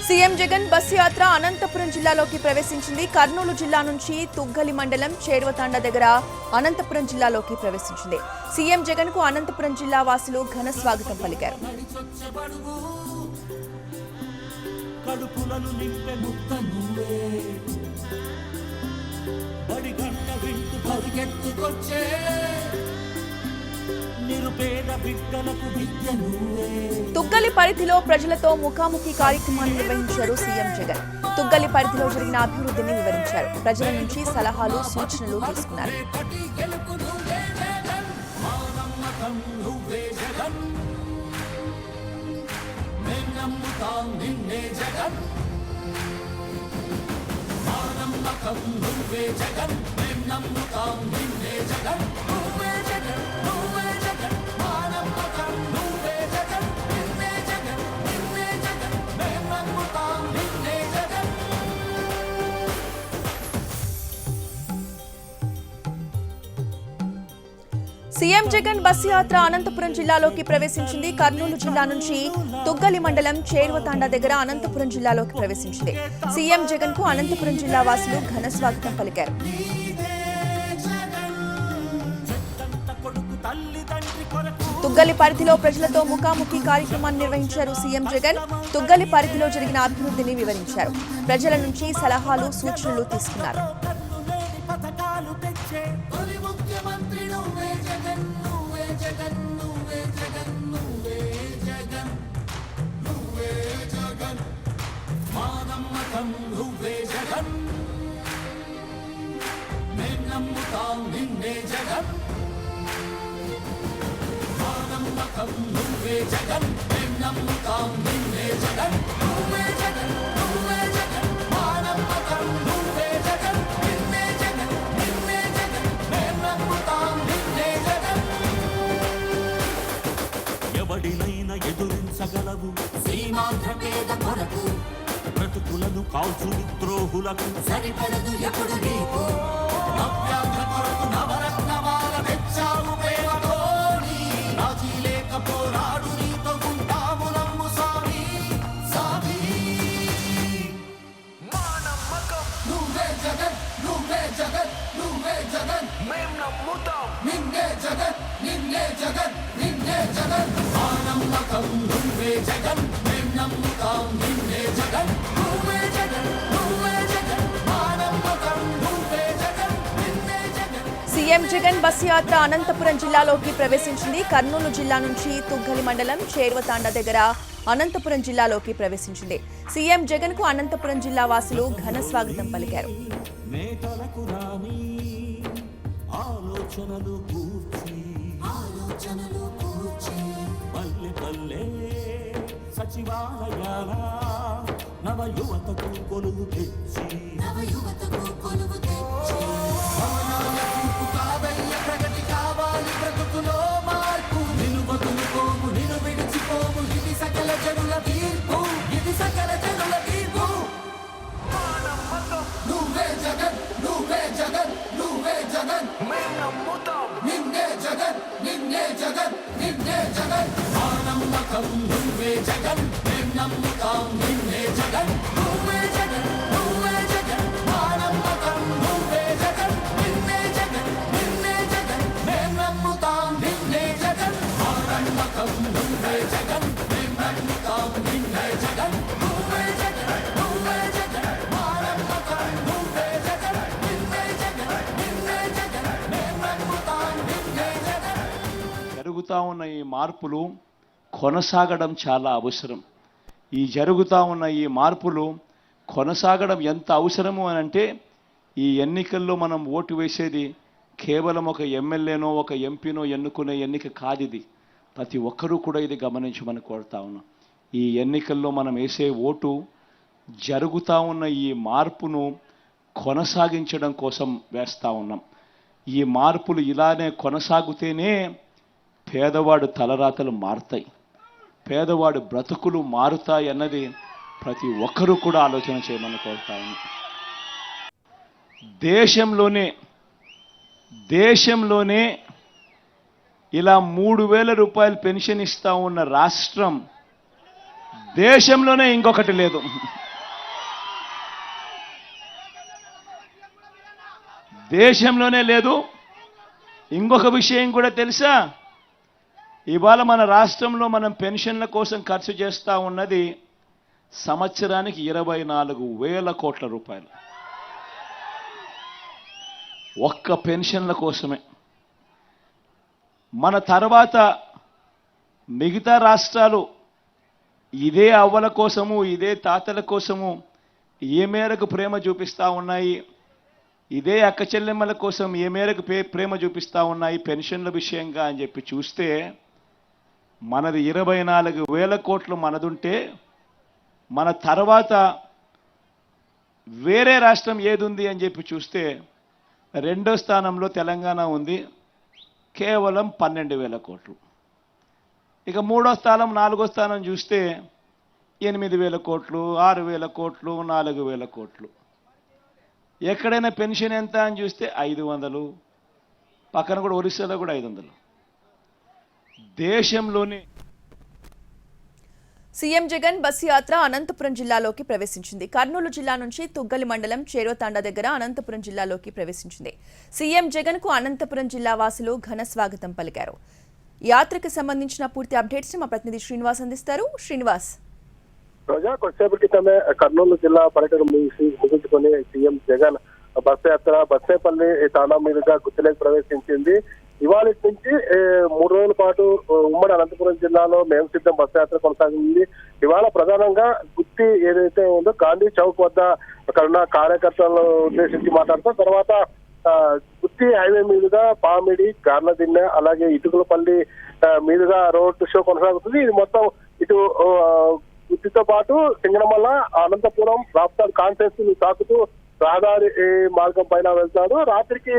CM Jagan bus యాత్ర అనంతపురం జిల్లాలోకి ప్రవేశించింది. కర్నూలు జిల్లా నుంచి తుగ్గలి మండలం చేర్వతాండ దగ్గర అనంతపురం జిల్లాలోకి ప్రవేశించింది. సీఎం జగన్ కు అనంతపురం జిల్లా వాసులు ఘన స్వాగతం పలికారు. తుగ్గలి పరిధిలో ప్రజలతో ముఖాముఖి కార్యక్రమాన్ని నిర్వహించారు సీఎం జగన్. తుగ్గలి పరిధిలో జరిగిన అభివృద్ధిని వివరించారు. ప్రజల నుంచి సలహాలు సూచనలు తీసుకున్నారు. సీఎం జగన్ బస్ యాత్ర అనంతపురం జిల్లాలోకి ప్రవేశించింది. కర్నూలు జిల్లా నుంచి తుగ్గలి మండలం చేర్వతాండ దగ్గర అనంతపురం జిల్లాలోకి ప్రవేశించింది. సీఎం జగన్ కు అనంతపురం జిల్లా వాసులు ఘన స్వాగతం పలికారు. తుగ్గలి పరిధిలో ప్రజలతో ముఖాముఖి కార్యక్రమాన్ని నిర్వహించారు సీఎం జగన్. తుగ్గలి పరిధిలో జరిగిన అభివృద్ధిని వివరించారు. ప్రజల నుంచి సలహాలు సూచనలు తీసుకున్నారు. ఎవడినైనా ఎదురించగలవు సీమాంధ్ర పేద కొరకు బ్రతుకులను కాల్చు ద్రోహులకు సరిపడదు ఎప్పుడు నీకు నవ్యాంధ్ర కొరకు నవరత్నమాల తెచ్చావు ప్రేమతోని రాజీ లేక పోరాడు నీతో ఉంటాము నమ్ము స్వామి సామి మా నమ్మకం నువ్వే జగన్ నువ్వే జగన్ నువ్వే జగన్ మేం నమ్ముతాం నిన్నే జగన్ నిన్నే జగన్ నిన్నే జగన్ మా నమ్మకం నువ్వే జగన్ మేం నమ్ముతాం నిన్నే జగన్ నువ్వే జగన్ నువ్వే జగన్ మా నమ్మకం నువ్వే జగన్ నిన్నే జగన్. సీఎం జగన్ బస్ యాత్ర అనంతపురం జిల్లాలోకి ప్రవేశించింది. కర్నూలు జిల్లా నుంచి తుగ్గలి మండలం చేర్వతాండ దగ్గర అనంతపురం జిల్లాలోకి ప్రవేశించింది. సీఎం జగన్ కు అనంతపురం జిల్లా వాసులు ఘన స్వాగతం పలికారు. సచివాలయాల నవ యువతకు కొలువు తెచ్చి ప్రగతి కావాలి బ్రతుకులో మార్పు నిన్ను బతులుకోము నిన్ను విడిచిపోము ఇది సకల జనుల తీర్పు ఇది సకల జనుల తీర్పు నువ్వే జగన్ నువ్వే జగన్ నువ్వే జగన్ మేం నమ్ముతాం నిన్నే జగన్ నిన్నే జగన్ నిన్నే జగన్ మా నమ్మకం నువ్వే జగన్ మేం నమ్ముతాం నిన్నే జగన్ నువ్వే జగన్ నువ్వే జగన్ మా నమ్మకం నువ్వే జగన్ నిన్నే జగన్ నిన్నే జగన్ మేం నమ్ముతాం నిన్నే జగన్ మా నమ్మకం నువ్వే జగన్ మేం నమ్ముతాం నిన్నే జగన్ నువ్వే జగన్ నువ్వే జగన్ మా నమ్మకం నువ్వే జగన్ నిన్నే జగన్ నిన్నే జగన్ మేం నమ్ముతాం నిన్నే జగన్. జరుగుతా ఉన్న ఈ మార్పులు కొనసాగడం చాలా అవసరం. ఈ జరుగుతూ ఉన్న ఈ మార్పులు కొనసాగడం ఎంత అవసరము అని అంటే ఈ ఎన్నికల్లో మనం ఓటు వేసేది కేవలం ఒక ఎమ్మెల్యేనో ఒక ఎంపీనో ఎన్నుకునే ఎన్నిక కాదు. ఇది ప్రతి ఒక్కరూ కూడా ఇది గమనించమని కోరుతా ఉన్నాం. ఈ ఎన్నికల్లో మనం వేసే ఓటు జరుగుతూ ఉన్న ఈ మార్పును కొనసాగించడం కోసం వేస్తూ ఉన్నాం. ఈ మార్పులు ఇలానే కొనసాగుతేనే పేదవాడు తలరాతలు మారుతాయి, పేదవాడు బ్రతుకులు మారుతాయి అన్నది ప్రతి ఒక్కరూ కూడా ఆలోచన చేయమని కోరుతా ఉన్నాం. దేశంలోనే ఇలా 3,000 రూపాయలు పెన్షన్ ఇస్తా ఉన్న రాష్ట్రం దేశంలోనే ఇంకొకటి లేదు. దేశంలోనే లేదు. ఇంకొక విషయం కూడా తెలుసా, ఇవాళ మన రాష్ట్రంలో మనం పెన్షన్ల కోసం ఖర్చు చేస్తూ ఉన్నది సంవత్సరానికి 24,000 కోట్ల రూపాయలు ఒక్క పెన్షన్ల కోసమే. మన తర్వాత మిగతా రాష్ట్రాలు ఇదే అవ్వల కోసము, ఇదే తాతల కోసము ఏ మేరకు ప్రేమ చూపిస్తూ ఉన్నాయి, ఇదే అక్క చెల్లెమ్మల కోసం ఏ మేరకు ప్రేమ చూపిస్తూ ఉన్నాయి పెన్షన్ల విషయంగా అని చెప్పి చూస్తే, మనది 24,000 కోట్లు మనదుంటే, మన తర్వాత వేరే రాష్ట్రం ఏది ఉంది అని చెప్పి చూస్తే రెండో స్థానంలో తెలంగాణ ఉంది, కేవలం 12,000 కోట్లు. ఇక మూడో స్థానం, నాలుగో స్థానం చూస్తే 8,000 కోట్లు, 6,000 కోట్లు, 4,000 కోట్లు. ఎక్కడైనా పెన్షన్ ఎంత అని చూస్తే 500, పక్కన కూడా ఒరిస్సాలో కూడా 500. దేశంలోనే సీఎం జగన్ బస్సు యాత్ర అనంతపురం జిల్లాలోకి ప్రవేశించింది. కర్నూలు జిల్లా నుంచి తుగ్గలి మండలం చేరువతాండ దగ్గర అనంతపురం జిల్లాలోకి ప్రవేశించింది. సీఎం జగన్ కు అనంతపురం జిల్లా వాసులు ఘన స్వాగతం పలికారు. యాత్రకు సంబంధించిన పూర్తి అప్డేట్స్ మా ప్రతినిధి శ్రీనివాస్ అందిస్తారు. శ్రీనివాస్. రోజా, కొద్దిసేపటి క్రితమే కర్నూలు జిల్లా పర్యటన ముగించుకొని సీఎం జగన్ బస్సు యాత్ర బస్సేపల్లి తాండా మీదుగా గుత్తిలోకి ప్రవేశించింది. ఇవాళ నుంచి 3 రోజుల పాటు ఉమ్మడి అనంతపురం జిల్లాలో మేము సిద్ధం బస్సు యాత్ర కొనసాగింది. ఇవాళ ప్రధానంగా గుత్తి ఏదైతే ఉందో గాంధీ చౌక్ వద్ద అక్కడ ఉన్న కార్యకర్తలను ఉద్దేశించి మాట్లాడుతూ, తర్వాత గుత్తి హైవే మీదుగా పామిడి, గార్లదిన్నె, అలాగే ఇటుకలపల్లి మీదుగా రోడ్ షో కొనసాగుతుంది. ఇది మొత్తం ఇటు గుత్తితో పాటు సింగనమల్ల, అనంతపురం, రాప్తాడ్ కాన్స్టిట్యుయెన్సీని తాకుతూ రహదారి మార్గం పైన వెళ్తాడు. రాత్రికి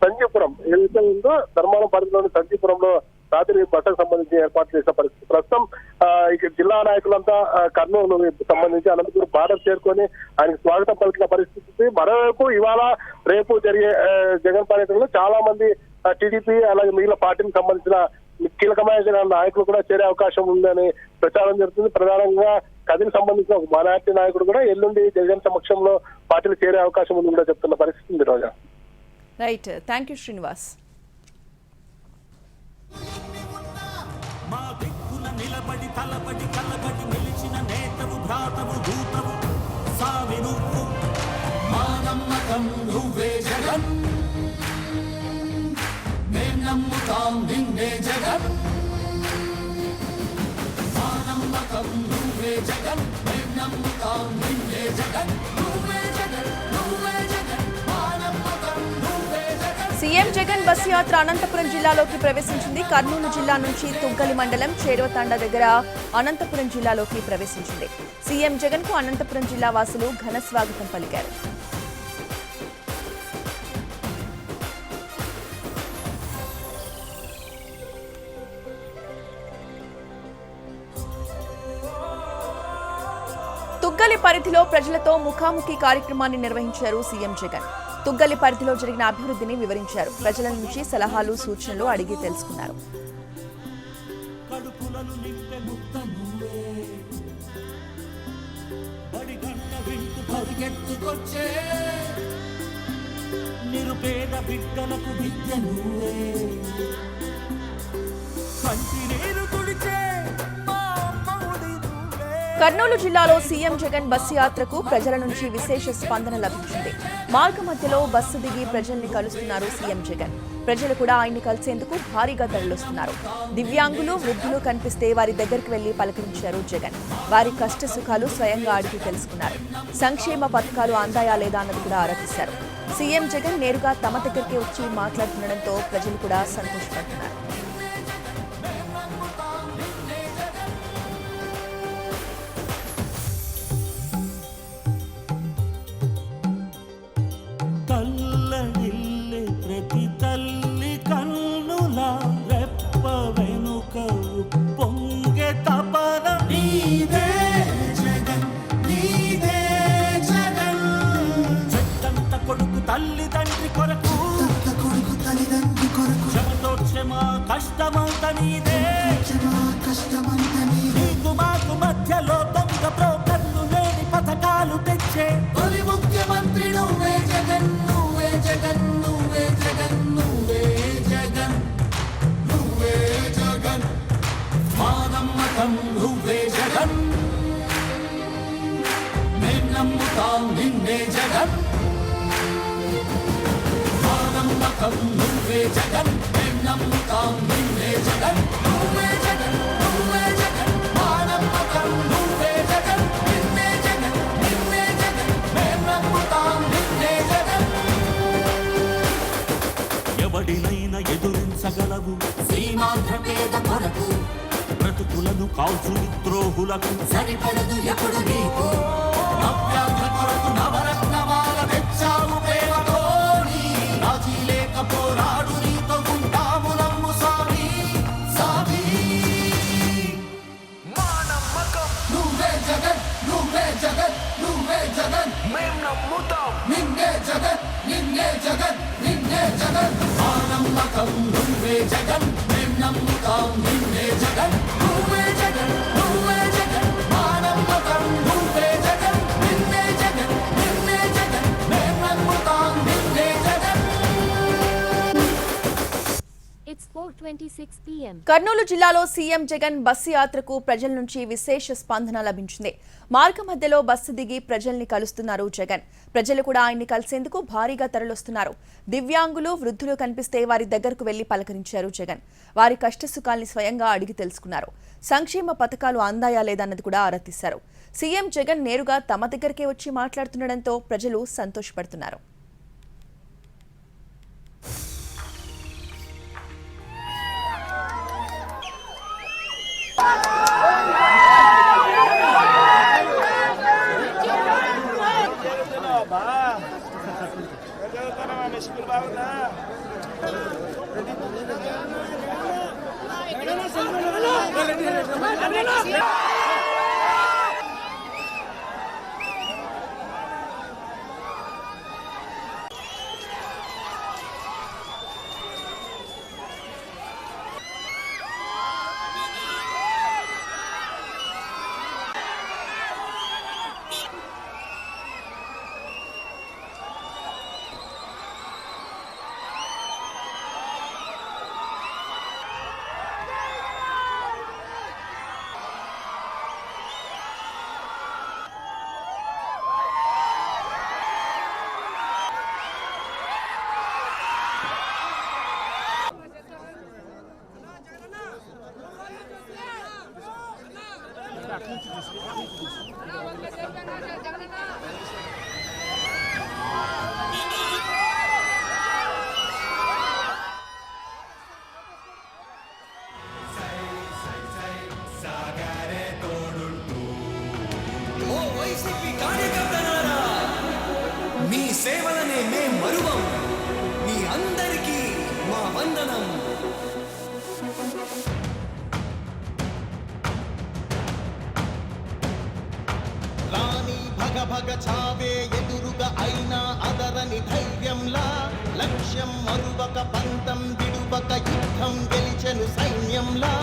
సంజీపురం ఏదైతే ఉందో ధర్మారం పరిధిలోని సంజీపురంలో రాత్రి బస్సుకు సంబంధించి ఏర్పాటు చేసిన పరిస్థితి. ప్రస్తుతం ఇక జిల్లా నాయకులంతా కర్నూలు సంబంధించి అనంతపురం బార్డర్ చేరుకొని ఆయనకు స్వాగతం పలికిన పరిస్థితి. మరోవైపు ఇవాళ రేపు జరిగే జగన్ పర్యటనలో చాలా మంది టీడీపీ అలాగే మిగిలిన పార్టీకి సంబంధించిన కీలకమైన నాయకులు కూడా చేరే అవకాశం ఉందని ప్రచారం జరుగుతుంది. ప్రధానంగా కదికి సంబంధించిన ఒక మైనార్టీ నాయకుడు కూడా ఎల్లుండి జగన్ సమక్షంలో పార్టీలు చేరే అవకాశం ఉందని కూడా చెప్తున్న పరిస్థితి ఉంది. Roja. Right, thank you Srinivas. మా దిక్కున నిలబడి తలబడి కలబడి నిలిచిన నేతవు భ్రాతవు దూతవు సామి నువ్వు, మా నమ్మకం నువ్వే జగన్, మేం నమ్ముతాం నిన్నే జగన్, మా నమ్మకం నువ్వే జగన్, మేం నమ్ముతాం నిన్నే జగన్, నువ్వే జగన్, నువ్వే జగన్, మా నమ్మకం నువ్వే జగన్. సీఎం జగన్ బస్సు యాత్ర అనంతపురం జిల్లాలోకి ప్రవేశించింది. కర్నూలు జిల్లా నుంచి తుగ్గలి మండలం చేరువతాండ దగ్గర అనంతపురం జిల్లాలోకి ప్రవేశించింది. సీఎం జగన్ కు అనంతపురం జిల్లా వాసులు ఘన స్వాగతం పలికారు. తుగ్గలి పరిధిలో ప్రజలతో ముఖాముఖి కార్యక్రమాన్ని నిర్వహించారు సీఎం జగన్. తుగ్గలి పరిధిలో జరిగిన అభివృద్ధిని వివరించారు. ప్రజల నుంచి సలహాలు, సూచనలు అడిగి తెలుసుకున్నారు. కడుపులను నింపే ముక్త నువ్వే, బడిగంట వింటూ పరిగెత్తుకొచ్చే నిరుపేద బిడ్డలకు విద్య నువ్వే, కంటి నీరు తుడిచే మా అమ్మఒడి నువ్వే. కర్నూలు జిల్లాలో సీఎం జగన్ బస్సు యాత్రకు ప్రజల నుంచి విశేష స్పందన లభించింది. మార్గ మధ్యలో బస్సు దిగి ప్రజల్ని కలుస్తున్నారు సీఎం జగన్. ప్రజలు కూడా ఆయన్ని కలిసేందుకు భారీగా తరలిస్తున్నారు. దివ్యాంగులు, వృద్ధులు కనిపిస్తే వారి దగ్గరికి వెళ్లి పలకరించారు జగన్. వారి కష్ట సుఖాలు స్వయంగా అడిగి తెలుసుకున్నారు. సంక్షేమ పథకాలు అందాయా లేదా అన్నది కూడా ఆరాధిస్తారు. సీఎం జగన్ నేరుగా తమ దగ్గరికి వచ్చి మాట్లాడుతుండటంతో ప్రజలు కూడా సంతోషపడుతున్నారు. తల్లడిల్లే ప్రతి తల్లి కన్నులా రెప్ప వెనుక పొంగే తపన నీదే జగన్, నీదే జగన్. చెట్టంత కొడుకు తల్లిదండ్రి కొరకు, క్షమతో క్షమ కష్టమంత నీదే, నీ మీకు మాకు మధ్యలో దొంగ బ్రోకర్లు లేని పథకాలు తెచ్చే తొలి ముఖ్యమంత్రి నువ్వే జగన్ నువ్వే జగన్ నువ్వే జగన్ నువ్వే జగన్ నువ్వే జగన్ మా నమ్మకం నువ్వే జగన్ మేం నమ్ముతాం నిన్నే జగన్ మా నమ్మకం నువ్వే జగన్ మేం నమ్ముతాం నిన్నే జగన్ నువ్వే జగన్ నువ్వే జగన్ మా నమ్మకం నువ్వే జగన్ నిన్నే జగన్ నిన్నే జగన్ మేం నమ్ముతాం నిన్నే జగన్ ఎవడినైనా ఎదురించగలవు సీమాంధ్ర పేద కొరకు బ్రతుకులను కాల్చు విద్రోహులకు సరిపడదు ఎప్పుడు నీకు నవ్యాంధ్ర కొరకు నవరత్నమాల తెచ్చావు ప్రేమతోని రాజీ లేక పోరాడు నీతో ఉంటాము నమ్ము సామి సామి మా నమ్మకం నువ్వే జగన్ నువ్వే జగన్ నువ్వే జగన్ మేం నమ్ముతాం నిన్నే జగన్ నిన్నే జగన్ నిన్నే జగన్ మా నమ్మకం నువ్వే జగన్ మేం నమ్ముతాం నిన్నే జగన్ నువ్వే జగన్ నువ్వే జగన్ మా నమ్మకం నువ్వే జగన్ నిన్నే జగన్ నిన్నే జగన్ మేం నమ్ముతాం నిన్నే జగన్ It's 4:26 p.m. కర్నూలు జిల్లాలో సీఎం జగన్ బస్సు యాత్రకు ప్రజల నుంచి విశేష స్పందన లభించింది. మార్గ మధ్యలో బస్సు దిగి ప్రజల్ని కలుస్తున్నారు జగన్. ప్రజలు కూడా ఆయన్ని కలిసేందుకు భారీగా తరలిస్తున్నారు. దివ్యాంగులు, వృద్ధులు కనిపిస్తే వారి దగ్గరకు వెళ్లి పలకరించారు జగన్. వారి కష్టసుఖాల్ని స్వయంగా అడిగి తెలుసుకున్నారు. సంక్షేమ పథకాలు అందాయా లేదన్నది కూడా ఆరా తీశారు. సీఎం జగన్ నేరుగా తమ దగ్గరకే వచ్చి మాట్లాడుతుండటంతో ప్రజలు సంతోషపడుతున్నారు. మీ సేవలనే మేం మరువం మీ అందరికీ మా వందనం రాణి భగ భగ చావే ఎదురుగా అయినా అదరని ధైర్యంలా లక్ష్యం మరువక పంతం విడువక యుద్ధం గెలిచెను సైన్యంలా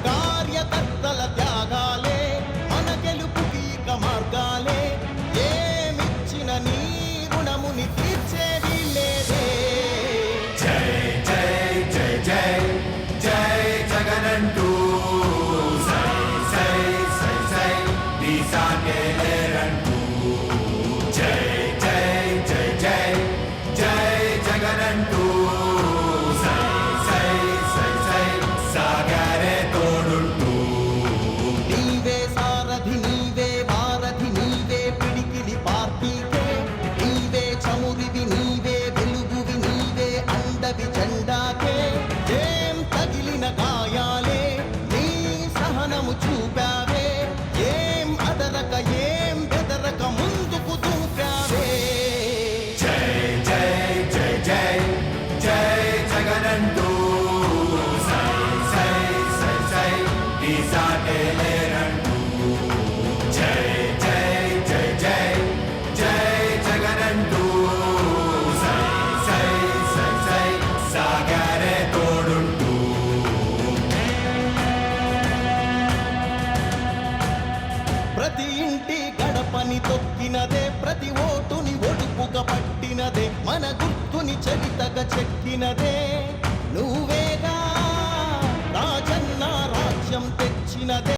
కార్యకర్తల త్యాగాలే మన గెలుపుకి ఇక మార్గాలే ఏమిచ్చిన నీ రుణముని తీర్చేది లేదే జై జై జై జై జై జగనంటూ సై సై సై సై దీసాకే లేరంటూ జై జై జై జై జై జగనంటూ సై సై సై సై సాగరే తోడుంటూ నీవే సారథి నీవే వారధి నీవే పిడికిలి పార్టీకే నీవే చమురివి నీవే వెలుగువి నీవే అండవి జెండాకే ఏం తగిలిన గాయాలే నీ సహనము చూపావే ఏం అదరక ఏం బెదరక ముందుకు దూపావే జై జై జై జై జై జగనంటూ సై సై సై సై దీసాకే లేరంటూ జై జై జై జై జై జగనంటూ సై సై సై సై సాగరే తోడుంటూ ప్రతి ఇంటి గడపని తొక్కినదే, ప్రతి ఓటుని ఒడుపుగా పట్టినదే, మన గుర్తుని చరితగా చెక్కినదే.